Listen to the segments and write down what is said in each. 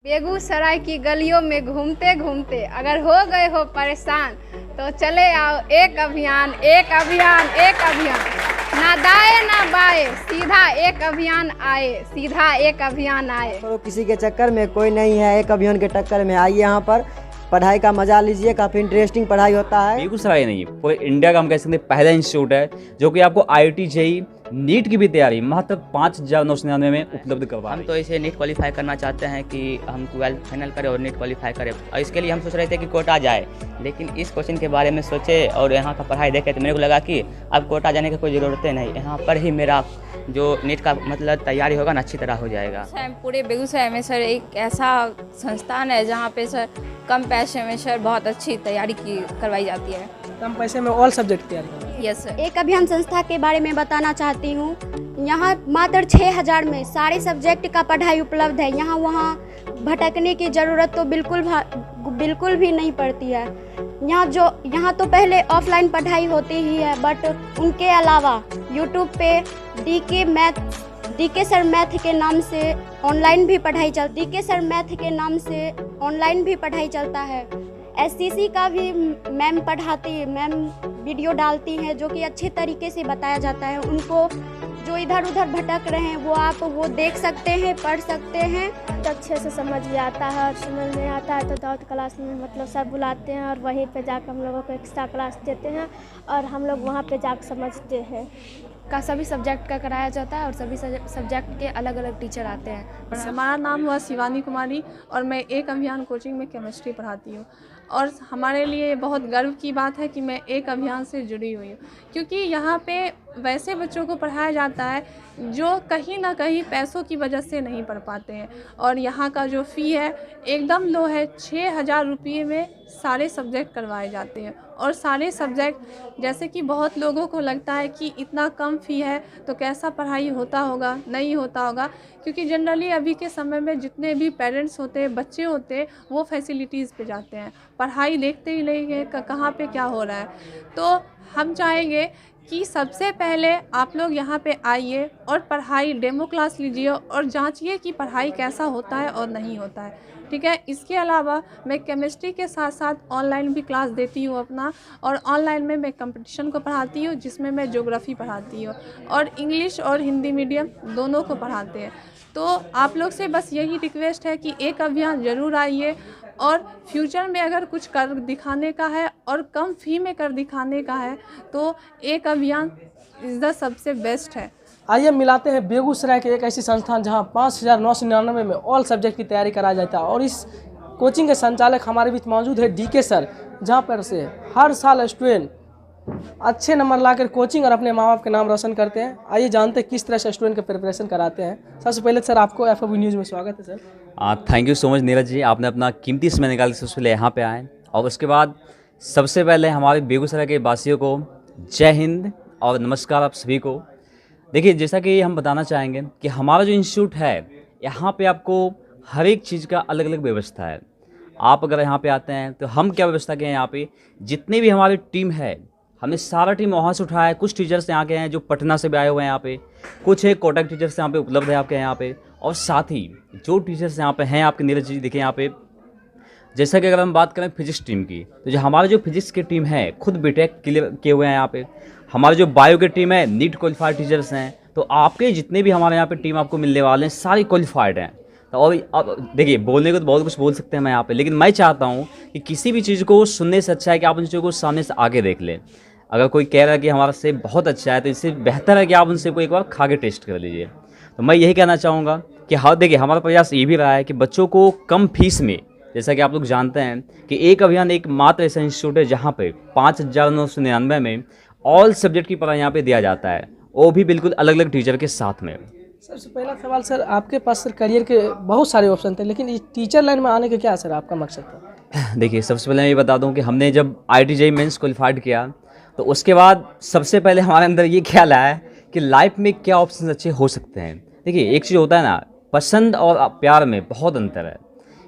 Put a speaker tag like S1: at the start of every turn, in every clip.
S1: बेगूसराय की गलियों में घूमते घूमते अगर हो गए हो परेशान तो चले आओ एक अभियान एक अभियान एक अभियान, ना दाएं ना बाएं, सीधा एक अभियान आए, सीधा एक अभियान आए।
S2: तो किसी के चक्कर में कोई नहीं है, एक अभियान के टक्कर में आइए यहाँ पर पढ़ाई का मजा लीजिए। काफ़ी इंटरेस्टिंग पढ़ाई होता है।
S3: बेगूसराय नहीं पूरे इंडिया का हम कह सकते हैं पहला इंस्टीट्यूट है जो कि आपको IIT JEE नीट की भी तैयारी मात्र 5,999 में उपलब्ध करवा
S4: हम तो इसे नीट क्वालिफाई करना चाहते हैं कि हम 12th फाइनल करें और नीट क्वालिफाई करें, और इसके लिए हम सोच रहे थे कि कोटा जाए, लेकिन इस क्वेश्चन के बारे में सोचे और यहाँ का पढ़ाई देखे तो मेरे को लगा कि अब कोटा जाने की कोई ज़रूरत नहीं, यहाँ पर ही मेरा जो नीट का मतलब तैयारी होगा ना अच्छी तरह हो जाएगा।
S5: पूरे बेगूसराय में सर एक ऐसा संस्थान है जहाँ पे सर कम पैसे में सर बहुत अच्छी तैयारी करवाई जाती है।
S6: कम पैसे में ऑल सब्जेक्ट तैयारी।
S5: Yes sir.
S7: एक अभियान संस्था के बारे में बताना चाहती हूँ। यहाँ मात्र 6,000 में सारे सब्जेक्ट का पढ़ाई उपलब्ध है। यहाँ वहाँ भटकने की ज़रूरत तो बिल्कुल भी नहीं पड़ती है। यहाँ तो पहले ऑफलाइन पढ़ाई होती ही है, बट उनके अलावा यूट्यूब पे डीके सर मैथ के नाम से ऑनलाइन भी पढ़ाई चलता है। SCC का भी मैम वीडियो डालती हैं जो कि अच्छे तरीके से बताया जाता है। उनको जो इधर उधर भटक रहे हैं वो देख सकते हैं, पढ़ सकते हैं।
S8: तो अच्छे से समझ में आता है, और समझ में आता है तो डाउट क्लास में मतलब सर बुलाते हैं और वहीं पे जाकर हम लोगों को एक्स्ट्रा क्लास देते हैं और हम लोग वहाँ पे जाकर समझते हैं।
S1: का सभी सब्जेक्ट का कराया जाता है और सभी सब्जेक्ट के अलग अलग टीचर आते हैं।
S9: हमारा नाम हुआ शिवानी कुमारी और मैं एक अभियान कोचिंग में केमिस्ट्री पढ़ाती हूँ, और हमारे लिए बहुत गर्व की बात है कि मैं एक अभियान से जुड़ी हुई हूँ, क्योंकि यहाँ पे वैसे बच्चों को पढ़ाया जाता है जो कहीं ना कहीं पैसों की वजह से नहीं पढ़ पाते हैं, और यहाँ का जो फ़ी है एकदम लो है। 6,000 रुपये में सारे सब्जेक्ट करवाए जाते हैं, और सारे सब्जेक्ट जैसे कि बहुत लोगों को लगता है कि इतना कम फ़ी है तो कैसा पढ़ाई होता होगा, नहीं होता होगा, क्योंकि जनरली अभी के समय में जितने भी पेरेंट्स होते हैं, बच्चे होते हैं, वो फैसिलिटीज़ पे जाते हैं, पढ़ाई देखते ही नहीं है कहाँ पे क्या हो रहा है। तो हम चाहेंगे कि सबसे पहले आप लोग यहाँ पे आइए और पढ़ाई डेमो क्लास लीजिए और जांचिए कि पढ़ाई कैसा होता है और नहीं होता है, ठीक है। इसके अलावा मैं केमिस्ट्री के साथ साथ ऑनलाइन भी क्लास देती हूँ अपना, और ऑनलाइन में मैं कंपटीशन को पढ़ाती हूँ जिसमें मैं ज्योग्राफी पढ़ाती हूँ, और इंग्लिश और हिंदी मीडियम दोनों को पढ़ाते हैं। तो आप लोग से बस यही रिक्वेस्ट है कि एक अभियान ज़रूर आइए, और फ्यूचर में अगर कुछ कर दिखाने का है और कम फ़ी में कर दिखाने का है तो एक अभियान इज़ द सबसे बेस्ट है।
S6: आइए मिलाते हैं बेगूसराय के एक ऐसी संस्थान जहां 5,999 में ऑल सब्जेक्ट की तैयारी कराया जाता है, और इस कोचिंग के संचालक हमारे बीच मौजूद है DK सर, जहां पर से हर साल स्टूडेंट अच्छे नंबर लाकर कोचिंग और अपने माँ बाप के नाम रोशन करते हैं। आइए जानते हैं किस तरह से स्टूडेंट का प्रिपरेशन कराते हैं। सबसे पहले सर आपको FOB न्यूज़ में स्वागत है sir.
S3: Thank you so much Neeraj ji, आपने अपना कीमती समय निकाल के सबसे पहले यहाँ पे आए, और उसके बाद सबसे पहले हमारे बेगूसराय के वासियों को जय हिंद और नमस्कार आप सभी को। देखिए, जैसा कि हम बताना चाहेंगे कि हमारा जो इंस्टीट्यूट है यहाँ पे आपको हर एक चीज़ का अलग अलग व्यवस्था है। आप अगर यहाँ पे आते हैं तो हम क्या व्यवस्था के हैं, यहाँ पे जितनी भी हमारी टीम है हमने सारा टीम वहाँ से उठाया है। कुछ टीचर्स यहाँ के हैं जो पटना से भी आए हुए हैं यहाँ पे, कुछ एक कोटा के टीचर्स यहाँ पे उपलब्ध है आपके यहाँ पे, और साथ ही जो टीचर्स यहाँ पे हैं आपके नीरज जी देखिए यहाँ पे, जैसा कि अगर हम बात करें फिजिक्स टीम की तो जो हमारे जो फिजिक्स की टीम है खुद बीटेक क्लियर किए हुए हैं यहाँ पे। हमारे जो बायो की टीम है नीट क्वालिफाइड टीचर्स हैं। तो आपके जितने भी हमारे यहाँ पे टीम आपको मिलने वाले हैं सारी क्वालिफाइड हैं। तो और अब देखिए, बोलने को तो बहुत कुछ बोल सकते हैं मैं यहाँ पे, लेकिन मैं चाहता हूँ कि किसी भी चीज़ को सुनने से अच्छा है कि आप उन चीज़ों को सामने से आगे देख लें। अगर कोई कह रहा है कि हमारा सेब बहुत अच्छा है तो इससे बेहतर है कि आप उन सेब को एक बार खा के टेस्ट कर लीजिए। तो मैं यही कहना चाहूँगा कि हाँ, देखिए हमारा प्रयास ये भी रहा है कि बच्चों को कम फीस में, जैसा कि आप लोग जानते हैं कि एक अभियान एक मात्र ऐसा इंस्टीट्यूट है जहाँ पे 5,999 में ऑल सब्जेक्ट की पढ़ाई यहाँ पे दिया जाता है, वो भी बिल्कुल अलग अलग टीचर के साथ में।
S6: सबसे पहला सवाल सर, आपके पास सर करियर के बहुत सारे ऑप्शन थे, लेकिन इस टीचर लाइन में आने का क्या सर आपका मकसद था?
S3: देखिए, सबसे पहले मैं ये बता दूँ कि हमने जब IIT JEE मेंस क्वालिफाइड किया तो उसके बाद सबसे पहले हमारे अंदर ये ख्याल आया कि लाइफ में क्या ऑप्शन अच्छे हो सकते हैं। देखिए, एक चीज़ होता है ना, पसंद और प्यार में बहुत अंतर है।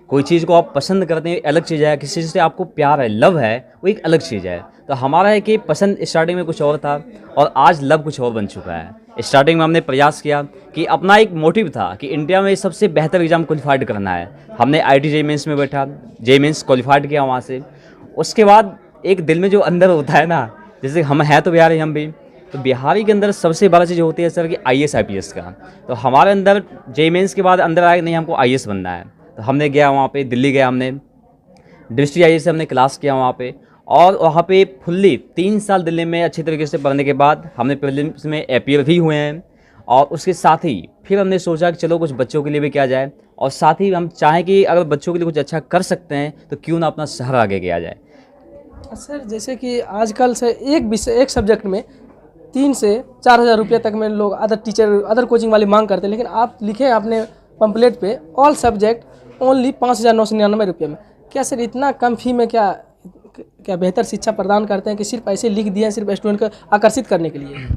S3: कोई चीज़ को आप पसंद करते हैं अलग चीज़ है, किसी चीज़ से आपको प्यार है, लव है, वो एक अलग चीज़ है। तो हमारा है कि पसंद स्टार्टिंग में कुछ और था और आज लव कुछ और बन चुका है। स्टार्टिंग में हमने प्रयास किया कि अपना एक मोटिव था कि इंडिया में सबसे बेहतर एग्ज़ाम क्वालिफाइड करना है। हमने IIT JEE मेंस में बैठा, JEE मेंस क्वालिफाइड किया वहाँ से। उसके बाद एक दिल में जो अंदर होता है ना, जैसे हम हैं तो बिहारी, हम भी तो बिहारी के अंदर सबसे बड़ा चीज़ होती है सर कि IAS IPS का। तो हमारे अंदर JEE मेंस के बाद अंदर आया कि नहीं हमको IAS बनना है। तो हमने गया वहाँ पे, दिल्ली गया, हमने डिस्ट्रिक्ट IAS से हमने क्लास किया वहाँ पे, और वहाँ पे फुल्ली 3 साल दिल्ली में अच्छी तरीके से पढ़ने के बाद हमने प्रीलिम्स में अपीयर भी हुए हैं। और उसके साथ ही फिर हमने सोचा कि चलो कुछ बच्चों के लिए भी किया जाए, और साथ ही हम चाहें कि अगर बच्चों के लिए कुछ अच्छा कर सकते हैं तो क्यों ना अपना शहर आगे किया जाए।
S6: सर जैसे कि आजकल से एक सब्जेक्ट में 3 से 4 हज़ार रुपये तक में लोग अदर कोचिंग वाले मांग करते हैं, लेकिन आप लिखे हैं अपने पम्पलेट पे ऑल सब्जेक्ट ओनली 5,999 रुपये में। क्या सर इतना कम फी में क्या बेहतर शिक्षा प्रदान करते हैं कि सिर्फ ऐसे लिख दिए हैं सिर्फ स्टूडेंट को आकर्षित करने के लिए?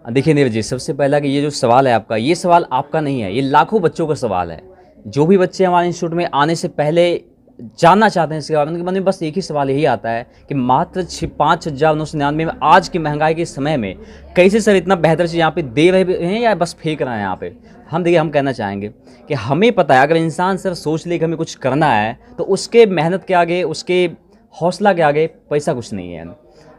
S3: देखिए नीरज जी, सबसे पहला कि ये जो सवाल है आपका, ये सवाल आपका नहीं है, ये लाखों बच्चों का सवाल है। जो भी बच्चे हमारे इंस्टीट्यूट में आने से पहले जानना चाहते हैं इसके बारे में, उनके मन में बस एक ही सवाल यही आता है कि मात्र 5,999 में आज की महंगाई के समय में कैसे सर इतना बेहतर चीज़ यहाँ पे दे रहे हैं या बस फेंक रहे हैं यहाँ पे। हम देखिए, हम कहना चाहेंगे कि हमें पता है अगर इंसान सर सोच ले कि हमें कुछ करना है तो उसके मेहनत के आगे, उसके हौसला के आगे पैसा कुछ नहीं है।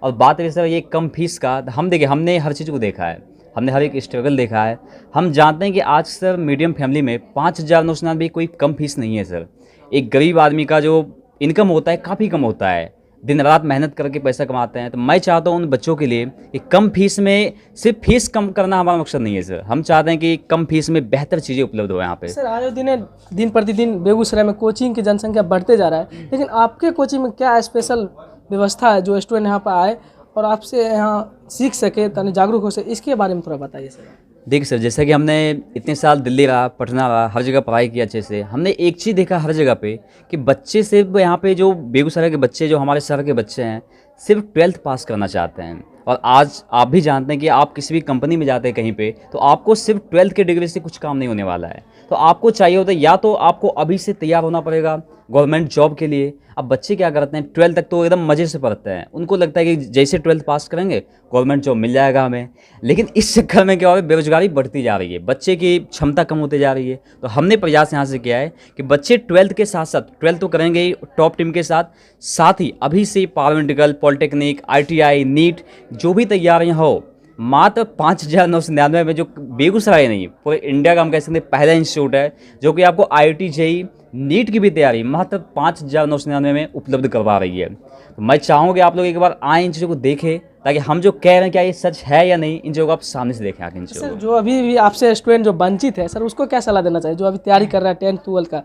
S3: और बात है सर ये कम फीस का, हम देखिए हमने हर चीज़ को देखा है, हमने हर एक स्ट्रगल देखा है। हम जानते हैं कि आज सर मीडियम फैमिली में 5,999 कोई कम फीस नहीं है सर। एक गरीब आदमी का जो इनकम होता है काफ़ी कम होता है, दिन रात मेहनत करके पैसा कमाते हैं। तो मैं चाहता हूँ उन बच्चों के लिए कि कम फीस में, सिर्फ फीस कम करना हमारा मकसद नहीं है सर, हम चाहते हैं कि कम फीस में बेहतर चीज़ें उपलब्ध हो यहाँ पे।
S6: सर आए दिन प्रतिदिन बेगूसराय में कोचिंग की जनसंख्या बढ़ते जा रहा है, लेकिन आपके कोचिंग में क्या स्पेशल व्यवस्था है जो स्टूडेंट यहाँ पर आए और आपसे यहाँ सीख सके, ताकि जागरूक हो सके, इसके बारे में थोड़ा बताइए सर।
S3: देखिए सर, जैसा कि हमने इतने साल दिल्ली रहा, पटना रहा, हर जगह पढ़ाई की अच्छे से, हमने एक चीज़ देखा हर जगह पे कि बच्चे सिर्फ यहाँ पे जो बेगूसराय के बच्चे, जो हमारे शहर के बच्चे हैं, सिर्फ 12th पास करना चाहते हैं। और आज आप भी जानते हैं कि आप किसी भी कंपनी में जाते हैं कहीं पे, तो आपको सिर्फ 12th के डिग्री से कुछ काम नहीं होने वाला है। तो आपको चाहिए होता है या तो आपको अभी से तैयार होना पड़ेगा गवर्नमेंट जॉब के लिए। अब बच्चे क्या करते हैं, 12th तक तो एकदम मज़े से पढ़ते हैं, उनको लगता है कि जैसे 12th पास करेंगे गवर्नमेंट जॉब मिल जाएगा हमें। लेकिन इस चक्कर में क्या हो रहा है, बेरोजगारी बढ़ती जा रही है, बच्चे की क्षमता कम होती जा रही है। तो हमने प्रयास यहाँ से किया है कि बच्चे 12th के साथ साथ, 12th तो करेंगे ही टॉप टीम के साथ ही अभी से पारामेडिकल, पॉलिटेक्निक, ITI, नीट जो भी तैयारियाँ हो, मात्र 5,999 में, जो बेगूसराय नहीं पूरे इंडिया का हम कह सकते हैं पहला इंस्टीट्यूट है जो कि आपको IIT JEE नीट की भी तैयारी मात्र 5,999 में उपलब्ध करवा रही है। तो मैं चाहूँगा कि आप लोग एक बार आएँ, इन चीज़ों को देखें, ताकि हम जो कह रहे हैं क्या ये सच है या नहीं, इन चीज़ों को आप सामने से देखें आके। इन चीज़ों
S6: सर जो अभी भी आपसे स्टूडेंट जो वंचित है सर, उसको क्या सलाह देना चाहिए जो अभी तैयारी कर रहा है 10th 12th का?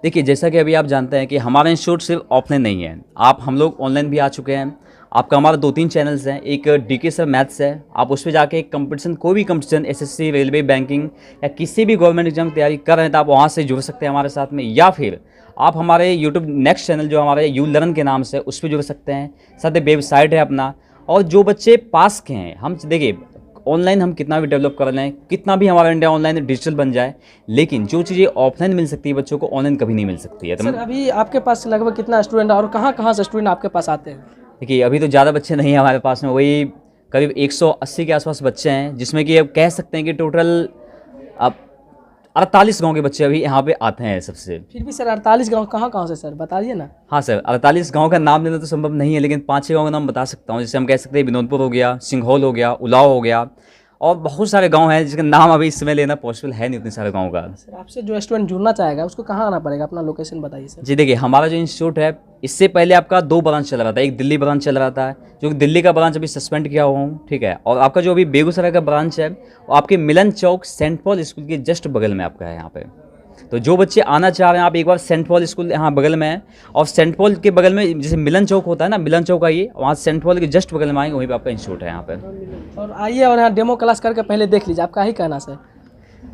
S3: देखिए, जैसा कि अभी आप जानते हैं कि हमारा इंस्टीट्यूट सिर्फ ऑफलाइन नहीं है, हम लोग ऑनलाइन भी आ चुके हैं। आपका हमारा 2-3 चैनल्स हैं, एक DK सर मैथ्स है, आप उस पर जाके कंपटीशन, कोई भी कंपटीशन, SSC, रेलवे, बैंकिंग या किसी भी गवर्नमेंट एग्जाम की तैयारी कर रहे हैं तो आप वहाँ से जुड़ सकते हैं हमारे साथ में, या फिर आप हमारे यूट्यूब नेक्स्ट चैनल जो हमारे यू लर्न के नाम से उस पर जुड़ सकते हैं। साथ ही वेबसाइट है अपना। और जो बच्चे पास के हैं, हम देखिए ऑनलाइन हम कितना भी डेवलप कर रहे हैं, कितना भी हमारा इंडिया ऑनलाइन डिजिटल बन जाए, लेकिन जो चीज़ें ऑफलाइन मिल सकती है बच्चों को ऑनलाइन कभी नहीं मिल सकती है। तो
S6: सर अभी आपके पास लगभग कितना स्टूडेंट और कहाँ से स्टूडेंट आपके पास आते हैं?
S3: देखिए अभी तो ज़्यादा बच्चे नहीं हैं हमारे पास में, वही करीब 180 के आसपास बच्चे हैं, जिसमें कि अब कह सकते हैं कि टोटल अब 48 गांव के बच्चे अभी यहाँ पे आते हैं सबसे।
S6: फिर भी सर 48 गांव कहाँ से सर, बताइए ना।
S3: हाँ सर, 48 गांव का नाम लेना तो संभव नहीं है, लेकिन 5-6 गाँव का नाम बता सकता हूँ। जैसे हम कह सकते हैं विनोदपुर हो गया, सिंघौल हो गया, उलाव हो गया, और बहुत सारे गांव हैं जिसका नाम अभी इस समय लेना पॉसिबल है नहीं, उतने सारे गाँव का।
S6: सर आपसे जो स्टूडेंट जुड़ना चाहेगा उसको कहाँ आना पड़ेगा, अपना लोकेशन बताइए सर।
S3: जी देखिए, हमारा जो इंस्टीट्यूट है, इससे पहले आपका 2 ब्रांच चल रहा था, एक दिल्ली ब्रांच चल रहा था, जो कि दिल्ली का ब्रांच अभी सस्पेंड किया हुआ हूँ, ठीक है। और आपका जो अभी बेगूसराय का ब्रांच है वो आपके मिलन चौक सेंट पॉल स्कूल के जस्ट बगल में आपका है यहाँ पे। तो जो बच्चे आना चाह रहे हैं, आप एक बार सेंट पॉल स्कूल यहाँ बगल में है, और सेंट पॉल के बगल में जैसे मिलन चौक होता है ना, मिलन चौक आइए, वहाँ सेंट पॉल के जस्ट बगल में आएंगे, वहीं पे आपका इंस्टीट्यूट है यहाँ पे।
S6: और आइए और यहाँ डेमो क्लास करके पहले देख लीजिए, आपका ही कहना सर।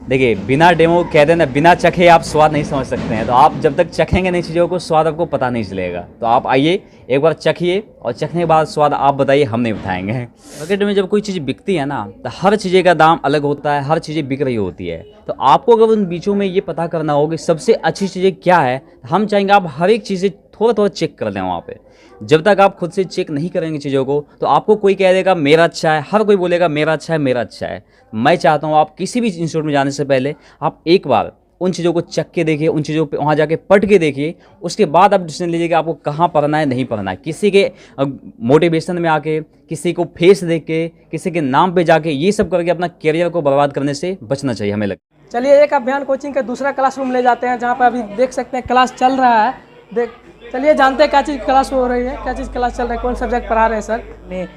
S3: देखिए, बिना डेमो कह देना, बिना चखे आप स्वाद नहीं समझ सकते हैं। तो आप जब तक चखेंगे नहीं चीज़ों को, स्वाद आपको पता नहीं चलेगा। तो आप आइए, एक बार चखिए, और चखने के बाद स्वाद आप बताइए, हम नहीं बताएंगे। मार्केट में जब कोई चीज़ बिकती है ना, तो हर चीज़ें का दाम अलग होता है, हर चीज़ें बिक रही होती है। तो आपको अगर उन बीचों में ये पता करना हो कि सबसे अच्छी चीज़ें क्या है, हम चाहेंगे आप हर एक चीज़ें थोड़ा थोड़ा चेक कर लें वहाँ पे। जब तक आप खुद से चेक नहीं करेंगे चीज़ों को तो आपको कोई कह देगा मेरा अच्छा है, हर कोई बोलेगा मेरा अच्छा है मेरा अच्छा है। मैं चाहता हूँ आप किसी भी इंस्टीट्यूट में जाने से पहले आप एक बार उन चीज़ों को चख के देखिए, उन चीज़ों पे वहाँ जाके पढ़ के देखिए, उसके बाद आप डिसीजन लीजिए कि आपको कहाँ पढ़ना है नहीं पढ़ना है। किसी के मोटिवेशन में आके, किसी को फेस देख के, किसी के नाम पे जाके ये सब करके अपना करियर को बर्बाद करने से बचना चाहिए हमें लगता है।
S6: चलिए एक अभियान कोचिंग का दूसरा क्लासरूम ले जाते हैं, जहाँ पर अभी देख सकते हैं क्लास चल रहा है। चलिए जानते हैं क्या चीज़ क्लास हो रही है, क्या चीज़ क्लास चल रहा है, कौन सब्जेक्ट पढ़ा रहे हैं सर?
S10: में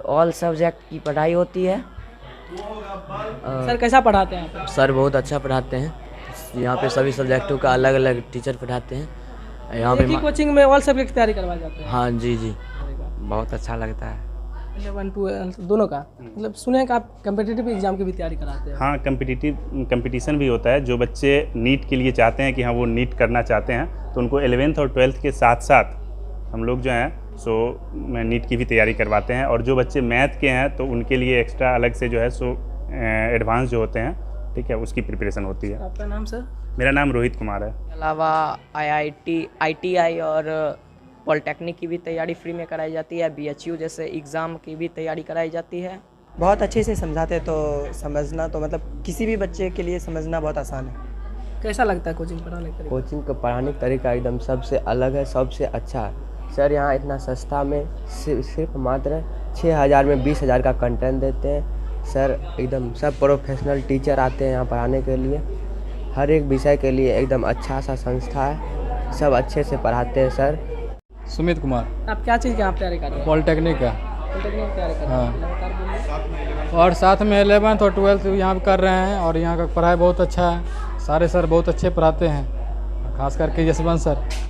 S10: ऑल सब्जेक्ट की पढ़ाई होती है।
S6: सर कैसा पढ़ाते हैं आप?
S10: सर बहुत अच्छा पढ़ाते हैं, यहाँ पे सभी सब्जेक्टों का अलग अलग टीचर पढ़ाते हैं। यहाँ पे
S6: कोचिंग में ऑल सब्जेक्ट की तैयारी करवाए जाते हैं?
S10: हाँ जी जी, बहुत अच्छा लगता है।
S6: 11 12 दोनों का मतलब सुने कि आप कम्पिटिटिव एग्जाम की भी तैयारी कराते हैं?
S11: हाँ, कंपटीशन भी होता है। जो बच्चे नीट के लिए चाहते हैं कि हाँ वो नीट करना चाहते हैं तो उनको 11th और 12th के साथ साथ हम लोग जो हैं सो नीट की भी तैयारी करवाते हैं। और जो बच्चे मैथ के हैं तो उनके लिए एक्स्ट्रा अलग से जो है सो एडवांस जो होते हैं, ठीक है, उसकी प्रिपरेशन होती है।
S6: आपका नाम सर?
S11: मेरा नाम रोहित कुमार है।
S10: इसके अलावा IIT और पॉलिटेक्निक की भी तैयारी फ्री में कराई जाती है। BHU जैसे एग्ज़ाम की भी तैयारी कराई जाती है।
S2: बहुत अच्छे से समझाते तो समझना तो मतलब किसी भी बच्चे के लिए समझना बहुत आसान है।
S6: कैसा लगता है कोचिंग पढ़ाने का?
S12: कोचिंग का पढ़ाने का तरीका एकदम सबसे अलग है, सबसे अच्छा है। सर यहाँ इतना सस्ता में सिर्फ मात्र 6,000 में 20,000 का कंटेंट देते हैं। सर एकदम सब प्रोफेशनल टीचर आते हैं यहाँ पढ़ाने के लिए। हर एक विषय के लिए एकदम अच्छा सा संस्था है, सब अच्छे से पढ़ाते हैं सर।
S13: सुमित कुमार।
S6: आप क्या चीज़ की आप तैयारी कर रहे हैं?
S13: पॉलिटेक्निक का।
S6: पॉलिटेक्निक तैयारी कर रहे हैं?
S13: और साथ में 11th और 12th यहाँ पे कर रहे हैं और यहाँ का पढ़ाई बहुत अच्छा है। सारे सर बहुत अच्छे पढ़ाते हैं, खास करके यशवंत सर।